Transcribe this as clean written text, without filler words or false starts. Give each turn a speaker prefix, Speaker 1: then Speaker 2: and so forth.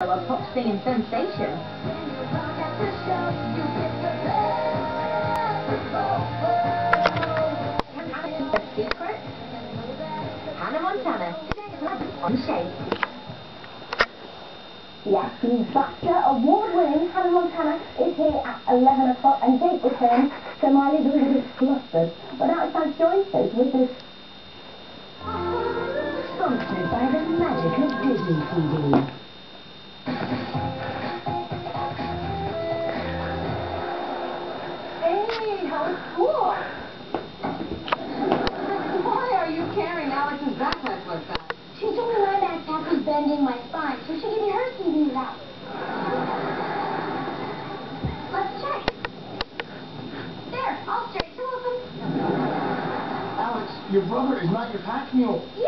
Speaker 1: A pop singing sensation. The Secret? Hannah Montana. On Shape.
Speaker 2: The Acting BAFTA award-winning Hannah Montana is here at 11 o'clock and date return, so Miley's a little bit flustered. But now it's time to join us with this.
Speaker 1: Sponsored by the magic of Disney TV.
Speaker 3: Hey, how cool! Why are you carrying Alex's backpack like that?
Speaker 2: She told me my backpack was bending my spine, so she gave me her CDs out. Let's check. There, all straight. You're welcome.
Speaker 4: Alex, your brother is not your pack mule.
Speaker 2: Yeah.